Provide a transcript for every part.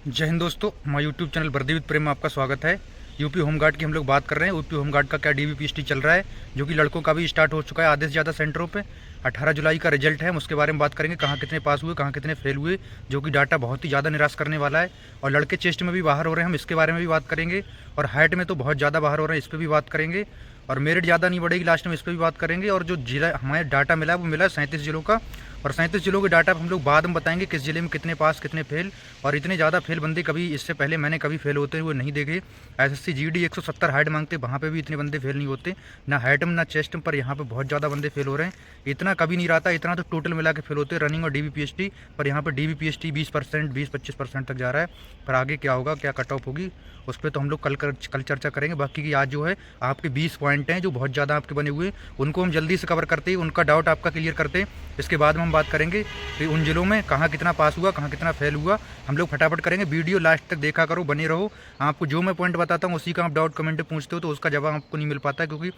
जय हिंद दोस्तों, हमारे यूट्यूब चैनल वर्दी विद प्रेम में आपका स्वागत है। यूपी होमगार्ड की हम लोग बात कर रहे हैं। यूपी होमगार्ड का क्या डीबीपीएसटी चल रहा है, जो कि लड़कों का भी स्टार्ट हो चुका है आधे से ज़्यादा सेंटरों पे। 18 जुलाई का रिजल्ट है, हम उसके बारे में बात करेंगे, कहाँ कितने पास हुए, कहाँ कितने फेल हुए, जो कि डाटा बहुत ही ज़्यादा निराश करने वाला है। और लड़के चेस्ट में भी बाहर हो रहे हैं, हम इसके बारे में भी बात करेंगे। और हाइट में तो बहुत ज़्यादा बाहर हो रहे हैं, इस पर भी बात करेंगे। और मेरिट ज़्यादा नहीं बढ़ेगी लास्ट में, इस पर भी बात करेंगे। और जो जिला हमारे डाटा मिला है वो मिला 37 जिलों का, और 37 जिलों के डाटा हम लोग बाद में बताएंगे किस जिले में कितने पास कितने फेल। और इतने ज़्यादा फेल बंदे कभी इससे पहले मैंने कभी फेल होते हुए नहीं देखे। एसएससी जीडी 170 हाइट मांगते, वहाँ पे भी इतने बंदे फेल नहीं होते, ना हाइट में ना चेस्ट में, पर यहाँ पे बहुत ज़्यादा बंदे फेल हो रहे हैं। इतना कभी नहीं रहता, इतना तो टोटल मिला के फेल होते हैं रनिंग और डीबीपीएसटी। पर यहाँ पर डीबीपीएसटी 20%, 20-25% तक जा रहा है। पर आगे क्या होगा, क्या कट ऑफ होगी, उस पर तो हम लोग कल चर्चा करेंगे। बाकी की आज जो है आपके 20 पॉइंट हैं जो बहुत ज़्यादा आपके बने हुए, उनको हम जल्दी से कवर करते हैं, उनका डाउट आपका क्लियर करते हैं। इसके बाद में हम बात करेंगे कि उन जिलों में कहाँ कितना पास हुआ, कहाँ कितना फेल हुआ, हम लोग फटाफट करेंगे। वीडियो लास्ट तक देखा करो, बने रहो। आपको जो मैं पॉइंट बताता हूँ उसी का आप डाउट कमेंट में पूछते हो तो उसका जवाब आपको नहीं मिल पाता, क्योंकि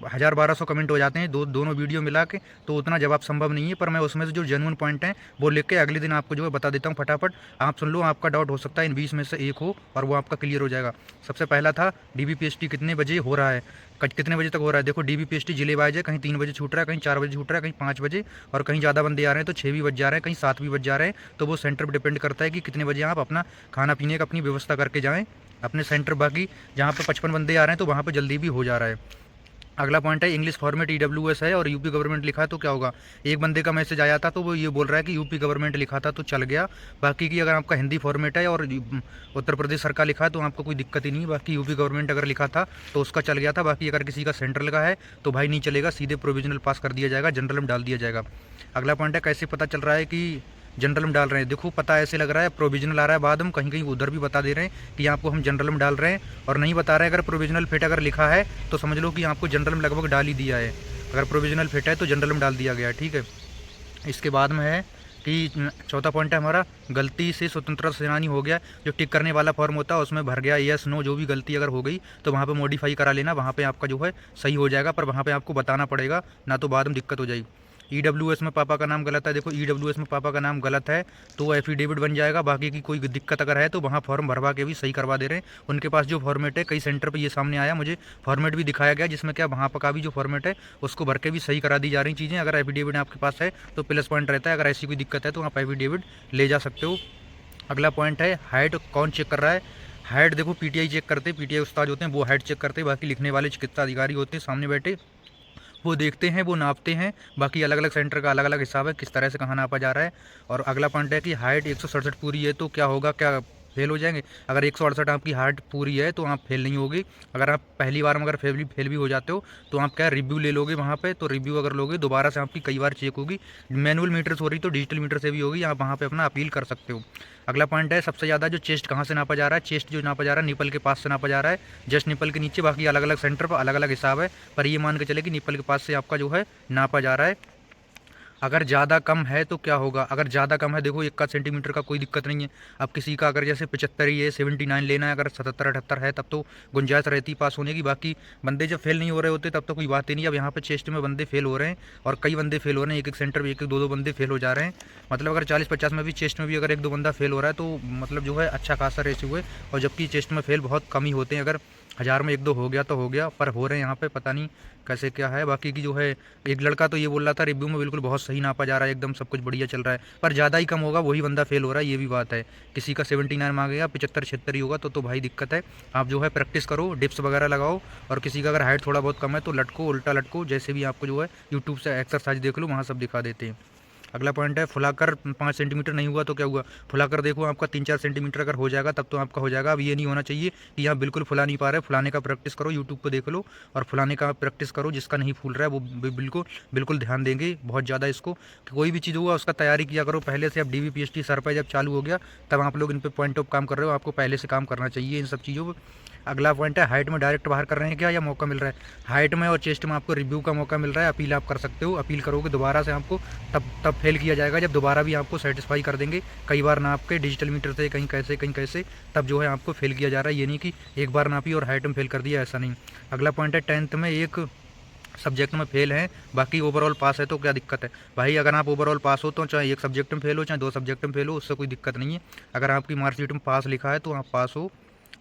1000-1200 कमेंट हो जाते हैं दोनों वीडियो मिला के, तो उतना जवाब संभव नहीं है। पर मैं उसमें से जो जेन्युइन पॉइंट हैं वो लेके अगले दिन आपको जो है बता देता हूँ। फटाफट आप सुन लो, आपका डाउट हो सकता है इन 20 में से एक हो और वो आपका क्लियर हो जाएगा। सबसे पहला था डीबीपीएसटी कितने बजे हो रहा है, कितने बजे तक हो रहा है। देखो डीबीपीएसटी जिले वाइज है, कहीं 3 बजे छूट रहा है, कहीं 4 बजे छूट रहा है, कहीं 5 बजे, और कहीं ज़्यादा बंदे आ रहे हैं तो 6 भी बज जा रहे हैं, कहीं 7 भी बज जा रहे हैं। तो वो सेंटर पर डिपेंड करता है कि कितने बजे आप अपना खाना पीने का अपनी व्यवस्था करके जाएँ अपने सेंटर। बाकी जहाँ पर 55 बंदे आ रहे हैं तो वहाँ पर जल्दी भी हो जा रहा है। अगला पॉइंट है इंग्लिश फॉर्मेट ईडब्ल्यूएस है और यूपी गवर्नमेंट लिखा है तो क्या होगा। एक बंदे का मैसेज आया था तो वो ये बोल रहा है कि यूपी गवर्नमेंट लिखा था तो चल गया। बाकी की अगर आपका हिंदी फॉर्मेट है और उत्तर प्रदेश सरकार लिखा है तो आपको कोई दिक्कत ही नहीं। बाकी यूपी गवर्नमेंट अगर लिखा था तो उसका चल गया था। बाकी अगर किसी का सेंट्रल का है तो भाई नहीं चलेगा, सीधे प्रोविजनल पास कर दिया जाएगा, जनरल में डाल दिया जाएगा। अगला पॉइंट है कैसे पता चल रहा है कि जनरल में डाल रहे हैं। देखो पता ऐसे लग रहा है प्रोविजनल आ रहा है, बाद हम कहीं कहीं उधर भी बता दे रहे हैं कि आपको हम जनरल में डाल रहे हैं, और नहीं बता रहे हैं। अगर प्रोविजनल फिट अगर लिखा है तो समझ लो कि आपको जनरल में लगभग डाल ही दिया है। अगर प्रोविजनल फिट है तो जनरल में डाल दिया गया है, ठीक है। इसके बाद में है कि चौथा पॉइंट है हमारा गलती से स्वतंत्रता सेनानी हो गया। जो टिक करने वाला फॉर्म होता है उसमें भर गया यस नो, जो भी गलती अगर हो गई तो वहाँ पे मॉडिफाई करा लेना, वहाँ पे आपका जो है सही हो जाएगा। पर वहाँ पे आपको बताना पड़ेगा, ना तो बाद में दिक्कत हो जाएगी। ईडब्ल्यूएस में पापा का नाम गलत है, देखो ईडब्ल्यूएस में पापा का नाम गलत है तो एफिडेविट बन जाएगा। बाकी की कोई दिक्कत अगर है तो वहाँ फॉर्म भरवा के भी सही करवा दे रहे हैं। उनके पास जो फॉर्मेट है, कई सेंटर पे ये सामने आया, मुझे फॉर्मेट भी दिखाया गया जिसमें क्या वहाँ का भी जो फॉर्मेट है उसको भर के भी सही करा दी जा रही चीज़ें। अगर एफिडेविट आपके पास है तो प्लस पॉइंट रहता है, अगर ऐसी कोई दिक्कत है तो आप एफिडेविट ले जा सकते हो। अगला पॉइंट है हाइट कौन चेक कर रहा है। हाइट देखो पीटीआई चेक करते हैं, पीटीआई उस्ताद होते हैं वो हाइट चेक करते हैं। बाकी लिखने वाले चिकित्सा अधिकारी होते हैं सामने बैठे, वो देखते हैं, वो नापते हैं। बाकी अलग अलग सेंटर का अलग अलग हिसाब है किस तरह से कहाँ नापा जा रहा है। और अगला पॉइंट है कि हाइट 167 पूरी है तो क्या होगा, क्या फेल हो जाएंगे। अगर 168 आपकी हाइट पूरी है तो आप फेल नहीं होगी। अगर आप पहली बार में अगर फेल भी हो जाते हो तो आप क्या रिव्यू ले लोगे वहाँ पे, तो रिव्यू अगर लोगे दोबारा से आपकी कई बार चेक होगी। मैनुअल मीटर से हो रही तो डिजिटल मीटर से भी होगी, आप वहाँ पे अपना अपील कर सकते हो। अगला पॉइंट है सबसे ज़्यादा जो चेस्ट कहाँ से नापा जा रहा है। चेस्ट जो नापा जा रहा है निपल के पास से नापा जा रहा है, जस्ट निपल के नीचे। बाकी अलग अलग सेंटर पर अलग अलग हिसाब है, पर ये मान के चले कि निपल के पास से आपका जो है नापा जा रहा है। अगर ज़्यादा कम है तो क्या होगा। अगर ज़्यादा कम है देखो 1 सेंटीमीटर का कोई दिक्कत नहीं है। अब किसी का अगर जैसे 75 ही है, 79 लेना है, अगर 77-78 है तब तो गुंजाइश रहती पास होने की। बाकी बंदे जब फेल नहीं हो रहे होते तब तो कोई बात ही नहीं। अब यहाँ पे चेस्ट में बंदे फेल हो रहे हैं और कई बंदे फेल हो रहे हैं, एक सेंटर में 1-2 बंदे फेल हो जा रहे हैं। मतलब अगर 40-50 में भी चेस्ट में भी अगर 1-2 बंदा फेल हो रहा है तो मतलब जो है अच्छा खासा रेशियो है। और जबकि चेस्ट में फेल बहुत कम ही होते हैं, अगर 1000 में 1-2 हो गया तो हो गया, पर हो रहे हैं यहाँ पे पता नहीं कैसे क्या है। बाकी की जो है एक लड़का तो ये बोल रहा था रिव्यू में बिल्कुल बहुत सही नापा जा रहा है, एकदम सब कुछ बढ़िया चल रहा है, पर ज़्यादा ही कम होगा वही बंदा फेल हो रहा है, ये भी बात है। किसी का 79 मांगेगा, 75-76 ही होगा तो भाई दिक्कत है। आप जो है प्रैक्टिस करो, डिप्स वगैरह लगाओ। और किसी का अगर हाइट थोड़ा बहुत कम है तो लटको, उल्टा लटको, जैसे भी आपको जो है यूट्यूब से एक्सरसाइज देख लो, वहाँ सब दिखा देते हैं। अगला पॉइंट है फुलाकर 5 सेंटीमीटर नहीं हुआ तो क्या हुआ। फुलाकर देखो आपका 3-4 सेंटीमीटर अगर हो जाएगा तब तो आपका हो जाएगा। अब ये नहीं होना चाहिए कि यहाँ बिल्कुल फुला नहीं पा रहे। फुलाने का प्रैक्टिस करो, यूट्यूब पर देख लो और फुलाने का प्रैक्टिस करो। जिसका नहीं फूल रहा है वो बिल्कुल बिल्कुल ध्यान देंगे बहुत ज़्यादा इसको। कोई भी चीज़ हुआ उसका तैयारी किया करो पहले से। अब डीबीपीएसटी सर पर जब चालू हो गया तब आप लोग इन पर पॉइंट ऑफ काम कर रहे हो, आपको पहले से काम करना चाहिए इन सब चीज़ों पर। अगला पॉइंट है हाइट में डायरेक्ट बाहर कर रहे हैं क्या या मौका मिल रहा है। हाइट में और चेस्ट में आपको रिव्यू का मौका मिल रहा है, अपील आप कर सकते हो। अपील करोगे दोबारा से आपको तब फेल किया जाएगा जब दोबारा भी आपको सेटिस्फाई कर देंगे। कई बार नाप के डिजिटल मीटर से कहीं कैसे तब जो है आपको फेल किया जा रहा है। ये नहीं कि एक बार नापी और हाइट में फेल कर दिया, ऐसा नहीं। अगला पॉइंट है 10th में एक सब्जेक्ट में फेल हैं, बाकी ओवरऑल पास है तो क्या दिक्कत है भाई। अगर आप ओवरऑल पास हो तो चाहे एक सब्जेक्ट में फेल हो चाहे 2 सब्जेक्ट में फेल हो, उससे कोई दिक्कत नहीं है। अगर आपकी मार्कशीट में पास लिखा है तो आप पास हो,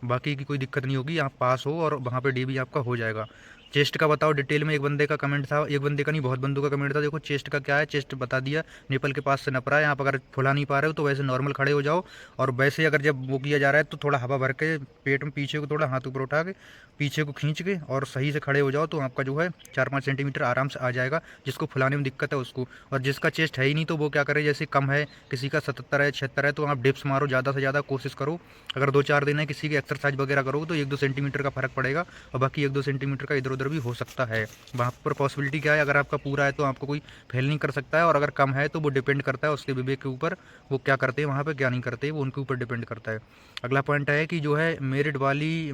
बाकी की कोई दिक्कत नहीं होगी, आप पास हो और वहाँ पे डीबी आपका हो जाएगा। चेस्ट का बताओ डिटेल में। एक बंदे का कमेंट था, एक बंदे का नहीं बहुत बंदों का कमेंट था। देखो चेस्ट का क्या है, चेस्ट बता दिया, निपल के पास से नप रहा है। आप अगर फुला नहीं पा रहे हो तो वैसे नॉर्मल खड़े हो जाओ, और वैसे अगर जब वो किया जा रहा है तो थोड़ा हवा भर के पेट में पीछे को थोड़ा हाथ ऊपर उठा के पीछे को खींच के और सही से खड़े हो जाओ, तो आपका जो है 4-5 सेंटीमीटर आराम से आ जाएगा। जिसको फुलाने में दिक्कत है उसको, और जिसका चेस्ट है ही नहीं तो वो क्या करे, जैसे कम है, किसी का 77 है 76 है, तो आप डिप्स मारो, ज़्यादा से ज़्यादा कोशिश करो। अगर 2-4 दिन है किसी की एक्सरसाइज वगैरह करो तो 1-2 सेंटीमीटर का फर्क पड़ेगा, और बाकी 1-2 सेंटीमीटर का इधर उधर भी हो सकता है। वहाँ पर पॉसिबिलिटी क्या है, अगर आपका पूरा है तो आपको कोई फेल नहीं कर सकता है, और अगर कम है तो वो डिपेंड करता है उसके विवेक के ऊपर, वो क्या करते हैं वहाँ पे क्या नहीं करते, वो उनके ऊपर डिपेंड करता है। अगला पॉइंट है कि जो है मेरिट वाली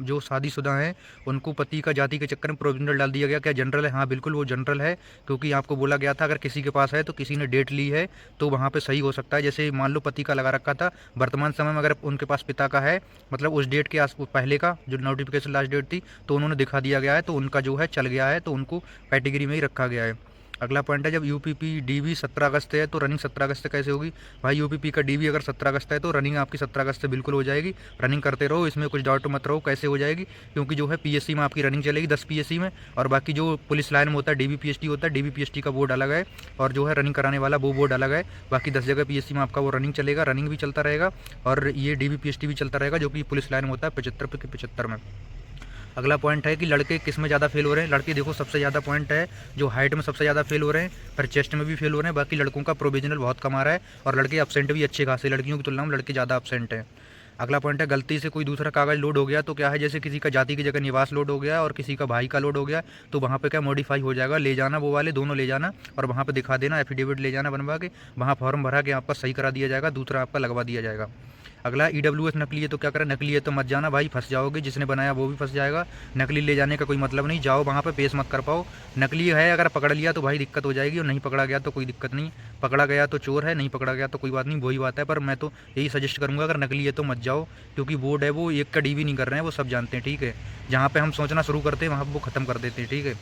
जो शादीशुदा हैं उनको पति का जाति के चक्कर में प्रोविजनल डाल दिया गया। क्या जनरल है? हाँ बिल्कुल वो जनरल है, क्योंकि आपको बोला गया था अगर किसी के पास है तो किसी ने डेट ली है तो वहाँ पे सही हो सकता है। जैसे मान लो पति का लगा रखा था, वर्तमान समय में अगर उनके पास पिता का है, मतलब उस डेट के आस पहले का जो नोटिफिकेशन लास्ट डेट थी तो उन्होंने दिखा दिया गया है, तो उनका जो है चल गया है, तो उनको कैटेगरी में ही रखा गया है। अगला पॉइंट है जब यूपीपी डीबी 17 अगस्त है तो रनिंग 17 अगस्त से कैसे होगी भाई। यूपीपी का डीबी अगर 17 अगस्त है तो रनिंग आपकी 17 अगस्त से बिल्कुल हो जाएगी। रनिंग करते रहो, इसमें कुछ डाउट मत रहो कैसे हो जाएगी, क्योंकि जो है पीएससी में आपकी रनिंग चलेगी 10 पीएससी में, और बाकी जो पुलिस लाइन में होता है डीबीपीएसटी होता है, डीबीपीएसटी का बोर्ड अलग है और जो है रनिंग कराने वाला वो बोर्ड अलग है। बाकी 10 जगह पीएससी में आपका वो रनिंग चलेगा, रनिंग भी चलता रहेगा, और ये डीबीपीएसटी भी चलता रहेगा जो कि पुलिस लाइन में होता है 75 के 75 में। अगला पॉइंट है कि लड़के किस में ज़्यादा फेल हो रहे हैं। लड़के देखो सबसे ज़्यादा पॉइंट है जो हाइट में सबसे ज़्यादा फेल हो रहे हैं, फिर चेस्ट में भी फेल हो रहे हैं। बाकी लड़कों का प्रोविजनल बहुत कम आ रहा है, और लड़के अपसेंट भी अच्छे खासे, लड़कियों की तुलना में लड़के ज़्यादा अपसेंट हैं। अगला पॉइंट है गलती से कोई दूसरा कागज़ लोड हो गया तो क्या है, जैसे किसी का जाति की जगह निवास लोड हो गया और किसी का भाई का लोड हो गया, तो वहाँ पे क्या मॉडिफाई हो जाएगा। ले जाना वो वाले दोनों ले जाना और वहाँ पे दिखा देना, एफिडेविट ले जाना बनवा के, वहाँ फॉर्म भरा के आपका सही करा दिया जाएगा, दूसरा आपका लगवा दिया जाएगा। अगला ईडब्ल्यूएस नकली है तो क्या करें, नकली है तो मत जाना भाई, फंस जाओगे, जिसने बनाया वो भी फंस जाएगा। नकली ले जाने का कोई मतलब नहीं, जाओ वहाँ पे पेश मत कर पाओ। नकली है अगर पकड़ लिया तो भाई दिक्कत हो जाएगी, और नहीं पकड़ा गया तो कोई दिक्कत नहीं। पकड़ा गया तो चोर है, नहीं पकड़ा गया तो कोई बात नहीं, वही बात है। पर मैं तो यही सजेस्ट करूँगा अगर नकली है तो मत जाओ, क्योंकि बोर्ड है वो एक का डीवी नहीं कर रहे हैं, वो सब जानते हैं, ठीक है। जहाँ पे हम सोचना शुरू करते हैं वहाँ पर वो ख़त्म कर देते हैं, ठीक है।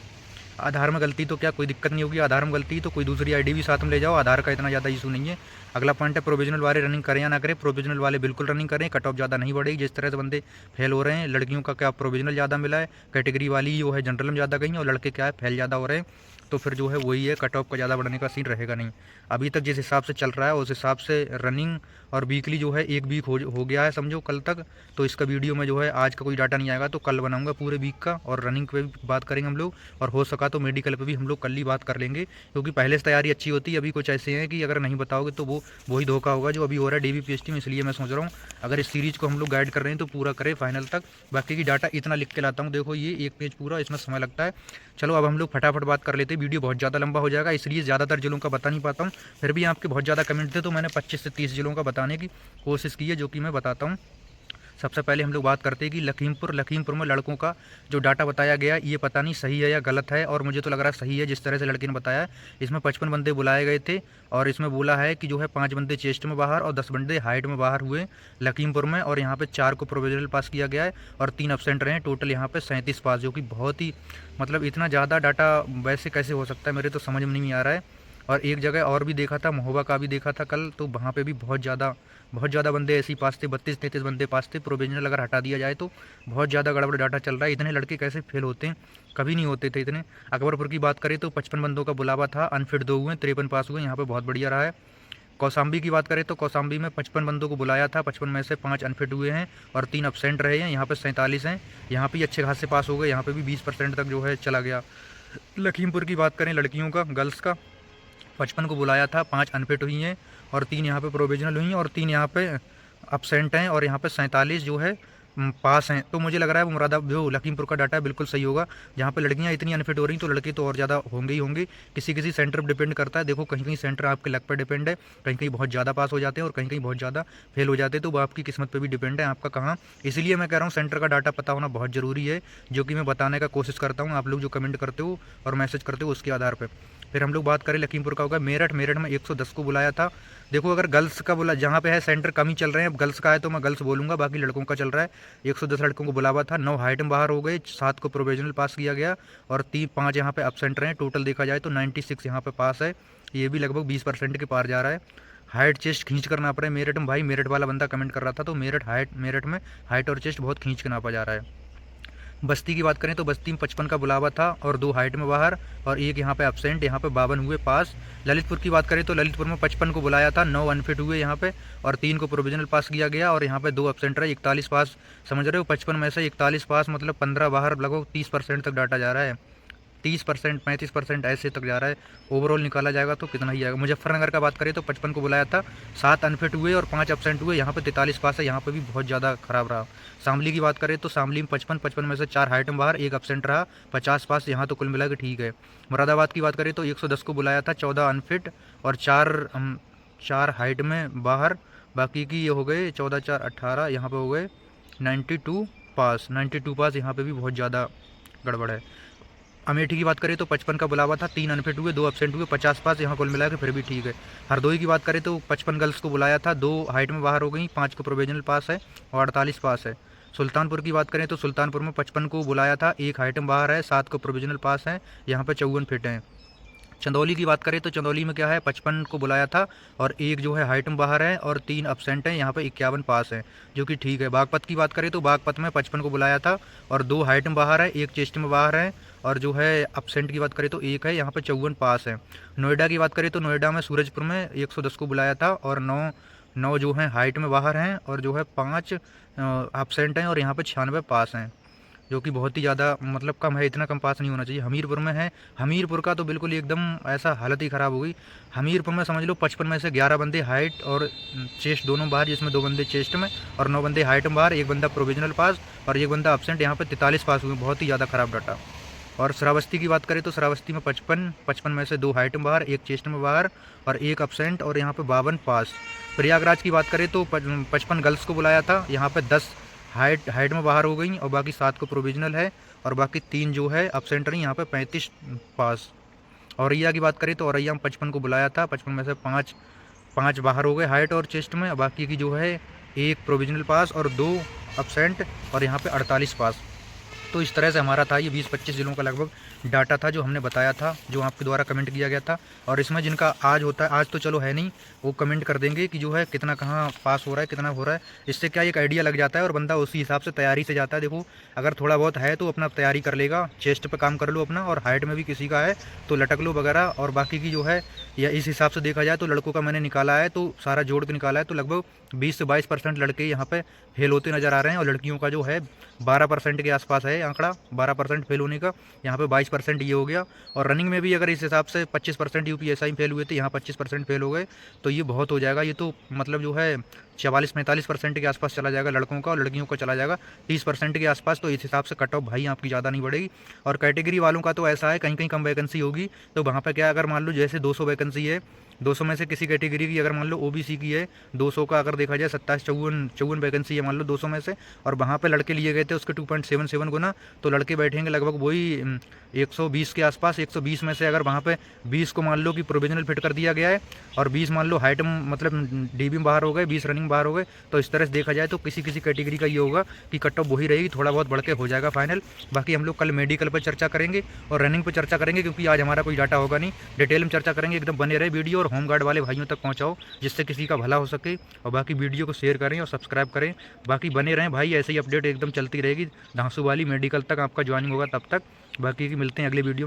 आधार में गलती तो क्या कोई दिक्कत नहीं होगी, आधार में गलती तो कोई दूसरी आईडी भी साथ में ले जाओ, आधार का इतना ज़्यादा इशू नहीं है। अगला पॉइंट है प्रोविजनल वाले रनिंग करें या ना करें। प्रोविजनल वाले बिल्कुल रनिंग करें, कट ऑफ ज़्यादा नहीं बढ़ेगी। जिस तरह से बंदे फेल हो रहे हैं, लड़कियों का क्या प्रोविजनल ज़्यादा मिला है, कैटेगरी वाली जो है जनरल में ज़्यादा गई है, और लड़के क्या है फेल ज़्यादा हो रहे हैं, तो फिर जो है वही है, कट ऑफ का ज़्यादा बढ़ने का सीन रहेगा नहीं। अभी तक जिस हिसाब से चल रहा है उस हिसाब से रनिंग और वीकली जो है 1 वीक हो गया है समझो कल तक, तो इसका वीडियो में जो है आज का कोई डाटा नहीं आएगा, तो कल बनाऊंगा पूरे वीक का, और रनिंग पे भी बात करेंगे हम लोग, और हो सका तो मेडिकल पे भी हम लोग कल ही बात कर लेंगे, क्योंकि पहले से तैयारी अच्छी होती है। अभी कुछ ऐसे हैं कि अगर नहीं बताओगे तो वो वही धोखा होगा जो अभी हो रहा है डीबीपीएसटी में। इसलिए मैं सोच रहा हूँ अगर इस सीरीज़ को हम लोग गाइड कर रहे हैं तो पूरा करें फाइनल तक। बाकी की डाटा इतना लिख के लाता हूँ, देखो ये 1 पेज पूरा, इसमें समय लगता है। चलो अब हम लोग फटाफट बात कर लेते हैं, वीडियो बहुत ज़्यादा लंबा हो जाएगा, इसलिए ज़्यादातर जिलों का बता नहीं पाता हूँ। फिर भी आपके बहुत ज़्यादा कमेंट थे तो मैंने 25 से 30 जिलों का बताने की कोशिश की है, जो कि मैं बताता हूँ। सबसे पहले हम लोग बात करते हैं कि लखीमपुर में लड़कों का जो डाटा बताया गया ये पता नहीं सही है या गलत है, और मुझे तो लग रहा है सही है जिस तरह से लड़के ने बताया। इसमें 55 बंदे बुलाए गए थे, और इसमें बोला है कि जो है 5 बंदे चेस्ट में बाहर और 10 बंदे हाइट में बाहर हुए लखीमपुर में, और यहाँ पे 4 को प्रोविजनल पास किया गया है और 3 एब्सेंट रहे। टोटल यहाँ पे 37 पास, जो कि बहुत ही मतलब इतना ज़्यादा डाटा वैसे कैसे हो सकता है, मेरे तो समझ में नहीं आ रहा है। और एक जगह और भी देखा था, महोबा का भी देखा था कल, तो वहाँ पे भी बहुत ज़्यादा बंदे ऐसे ही पास थे, 32-33 बंदे पास थे। प्रोविजनल अगर हटा दिया जाए तो बहुत ज़्यादा गड़बड़ डाटा चल रहा है। इतने लड़के कैसे फेल होते हैं, कभी नहीं होते थे इतने। अकबरपुर की बात करें तो 55 बंदों का बुलावा था, अनफिट 2 हुए, 53 पास हुए, यहाँ पर बहुत बढ़िया रहा है। कौसाम्बी की बात करें तो कौसाम्बी में 55 बंदों को बुलाया था, 55 में से 5 अनफिट हुए हैं और 3 एब्सेंट रहे हैं। यहाँ पे 47 हैं, यहाँ पे अच्छे खासे पास हो गए, यहाँ पे भी 20% तक जो है चला गया। लखीमपुर की बात करें लड़कियों का, गर्ल्स का, 55 को बुलाया था, 5 अनफिट हुई हैं और 3 यहाँ पे प्रोविजनल हुई हैं और 3 यहाँ पे अपसेंट हैं, और यहाँ पे 47 जो है पास हैं। तो मुझे लग रहा है वो मुरादाबाद जो लखीमपुर का डाटा है बिल्कुल सही होगा। जहाँ पे लड़कियाँ इतनी अनफिट हो रही तो लड़के तो और ज़्यादा होंगे ही होंगे। किसी किसी सेंटर पर डिपेंड करता है, देखो कहीं कहीं सेंटर आपके लक पर डिपेंड है, कहीं कहीं बहुत ज़्यादा पास हो जाते हैं और कहीं कहीं बहुत ज़्यादा फेल हो जाते हैं, तो वो आपकी किस्मत पर भी डिपेंड है आपका कहाँ। इसलिए मैं कह रहा हूँ सेंटर का डाटा पता होना बहुत ज़रूरी है, जो कि मैं बताने का कोशिश करता हूँ। आप लोग जो कमेंट करते हो और मैसेज करते हो उसके आधार पर। फिर हम लोग बात करें लखीमपुर का होगा मेरठ में 110 को बुलाया था। देखो अगर गर्ल्स का बोला जहाँ पे है सेंटर कम ही चल रहे हैं, अब गर्ल्स का है तो मैं गर्ल्स बोलूँगा, बाकी लड़कों का चल रहा है। 110 लड़कों को बुलावा था, 9 हाइट में बाहर हो गए, 7 को प्रोविजनल पास किया गया और 5 यहाँ पे एब्सेंट रहे। टोटल देखा जाए तो 96 यहाँ पे पास है, ये भी लगभग 20% के पार जा रहा है। हाइट चेस्ट खींच कर नाप रहे हैं मेरठ में, भाई मेरठ वाला बंदा कमेंट कर रहा था, तो मेरठ में हाइट और चेस्ट बहुत खींच के नापा जा रहा है। बस्ती की बात करें तो बस्ती में 55 का बुलावा था और 2 हाइट में बाहर और 1 यहाँ पे एब्सेंट, यहाँ पे 52 हुए पास। ललितपुर की बात करें तो ललितपुर में 55 को बुलाया था, 9 अनफिट हुए यहाँ पे और 3 को प्रोविजनल पास किया गया और यहाँ पे 2 एब्सेंट रहे, 41 पास। समझ रहे हो, 55 में से 41 पास मतलब 15 बाहर, लगभग 30% तक डाटा जा रहा है, 30% 35% ऐसे तक जा रहा है। ओवरऑल निकाला जाएगा तो कितना ही आएगा। मुजफ्फरनगर का बात करें तो 55 को बुलाया था, 7 अनफिट हुए और 5 एब्सेंट हुए, यहाँ पे 43 पास है, यहाँ पे भी बहुत ज़्यादा खराब रहा। शामली की बात करें तो शामली में 55 में से 4 हाइट में बाहर, 1 एब्सेंट रहा, 50 पास, यहाँ तो कुल मिला के ठीक है। मुरादाबाद की बात करें तो 110 को बुलाया था, 14 अनफिट और 4 हाइट में बाहर, बाकी की ये हो गए 14 4 18, यहाँ पे हो गए 92 पास। 92 पास, यहाँ पे भी बहुत ज़्यादा गड़बड़ है। अमेठी की बात करें तो 55 का बुलावा था, 3 अनफिट हुए, 2 एब्सेंट हुए, 50 पास, यहाँ कुल मिला के फिर भी ठीक है। हरदोई की बात करें तो 55 गर्ल्स को बुलाया था, 2 हाइट में बाहर हो गई, 5 को प्रोविजनल पास है और 48 पास है। सुल्तानपुर की बात करें तो सुल्तानपुर में 55 को बुलाया था, 1 हाइट में बाहर है, 7 को प्रोविजनल पास है, यहाँ पर 54 फिट हैं। चंदौली की बात करें तो चंदौली में क्या है, 55 को बुलाया था और 1 जो है हाइट में बाहर है और 3 एब्सेंट हैं, यहाँ पे 51 पास है, जो कि ठीक है। बागपत की बात करें तो बागपत में 55 को बुलाया था और 2 हाइट में बाहर है, 1 चेस्ट में बाहर है और जो है एब्सेंट की बात करें तो 1 है, यहाँ पे 54 पास है। नोएडा की बात करें तो नोएडा में सूरजपुर में 110 को बुलाया था और 9 जो है हाइट में बाहर हैं और जो है 5 एब्सेंट हैं और यहाँ पे 96 पास हैं, जो कि बहुत ही ज़्यादा मतलब कम है, इतना कम पास नहीं होना चाहिए। हमीरपुर में है, हमीरपुर का तो बिल्कुल एकदम ऐसा हालत ही ख़राब हो गई। हमीरपुर में समझ लो 55 में से 11 बंदे हाइट और चेस्ट दोनों बाहर, जिसमें 2 बंदे चेस्ट में और 9 बंदे हाइट में बाहर, 1 बंदा प्रोविजनल पास और 1 बंदा एब्सेंट, यहाँ पे 43 पास हुए, बहुत ही ज़्यादा ख़राब डाटा। और श्रावस्ती की बात करें तो श्रावस्ती में 55 में से 2 हाइट में बाहर, 1 चेस्ट में बाहर और 1 एब्सेंट और यहाँ पे 52 पास। प्रयागराज की बात करें तो 55 गर्ल्स को बुलाया था, यहाँ पे 10 हाइट में बाहर हो गई और बाकी 7 को प्रोविजनल है और बाकी 3 जो है एब्सेंट रही, यहाँ पे 35 पास। औरैया की बात करें तो औरैया में 55 को बुलाया था, 55 में से 5 बाहर हो गए हाइट और चेस्ट में, बाकी की जो है 1 प्रोविजनल पास और 2 एब्सेंट और यहाँ पे 48 पास। तो इस तरह से हमारा था ये 20-25 जिलों का लगभग डाटा था जो हमने बताया था, जो आपके द्वारा कमेंट किया गया था। और इसमें जिनका आज होता है, आज तो चलो है नहीं, वो कमेंट कर देंगे कि जो है कितना कहाँ पास हो रहा है, कितना हो रहा है। इससे क्या एक आइडिया लग जाता है और बंदा उसी हिसाब से तैयारी से जाता है। देखो अगर थोड़ा बहुत है तो अपना तैयारी कर लेगा, चेस्ट पे काम कर लो अपना, और हाइट में भी किसी का है तो लटक लो वगैरह। और बाकी की जो है या इस हिसाब से देखा जाए तो लड़कों का मैंने निकाला है, तो सारा जोड़ के निकाला है, तो लगभग 20 से 22% लड़के यहाँ पे फेल होते नज़र आ रहे हैं और लड़कियों का जो है 12% के आसपास है आंकड़ा, 12% फेल होने का, यहाँ पे 22% ये हो गया। और रनिंग में भी अगर इस हिसाब से 25% यूपीएसआई फेल हुए थे, यहाँ 25% फेल हो गए, तो ये बहुत हो जाएगा। ये तो मतलब जो है 44-45% के आसपास चला जाएगा लड़कों का, और लड़कियों का चला जाएगा 30% के आसपास। तो इस हिसाब से कट ऑफ भाई आपकी ज़्यादा नहीं बढ़ेगी। और कैटेगरी वालों का तो ऐसा है, कहीं कहीं कम वैकेंसी होगी, तो वहाँ पर क्या, अगर मान लो जैसे 200 वैकेंसी है, 200 में से किसी कैटेगरी की अगर मान लो ओबीसी की है, 200 का अगर देखा जाए 57-54 वैकेंसी है मान लो 200 में से, और वहाँ पे लड़के लिए गए थे उसके 2.77 गुना, तो लड़के बैठेंगे लगभग वही 120 के आसपास। 120 में से अगर वहाँ पे 20 को मान लो कि प्रोविजनल फिट कर दिया गया है और 20 मान लो हाइट मतलब डीबी में बाहर हो गए, 20 रनिंग बाहर हो गए, तो इस तरह से देखा जाए तो किसी किसी कैटेगरी का ये होगा कि कट ऑफ वही रहेगी, थोड़ा बहुत बढ़ के हो जाएगा फाइनल। बाकी हम लोग कल मेडिकल पर चर्चा करेंगे और रनिंग पर चर्चा करेंगे, क्योंकि आज हमारा कोई डाटा होगा नहीं, डिटेल में चर्चा करेंगे। एकदम बने रहे वीडियो और होमगार्ड वाले भाइयों तक पहुँचाओ, जिससे किसी का भला हो सके। और बाकी वीडियो को शेयर करें और सब्सक्राइब करें। बाकी बने रहें भाई, ऐसे ही अपडेट एकदम चलती रहेगी। धांसू वाली मेडिकल तक आपका ज्वाइनिंग होगा तब तक। बाकी की मिलते हैं अगले वीडियो में।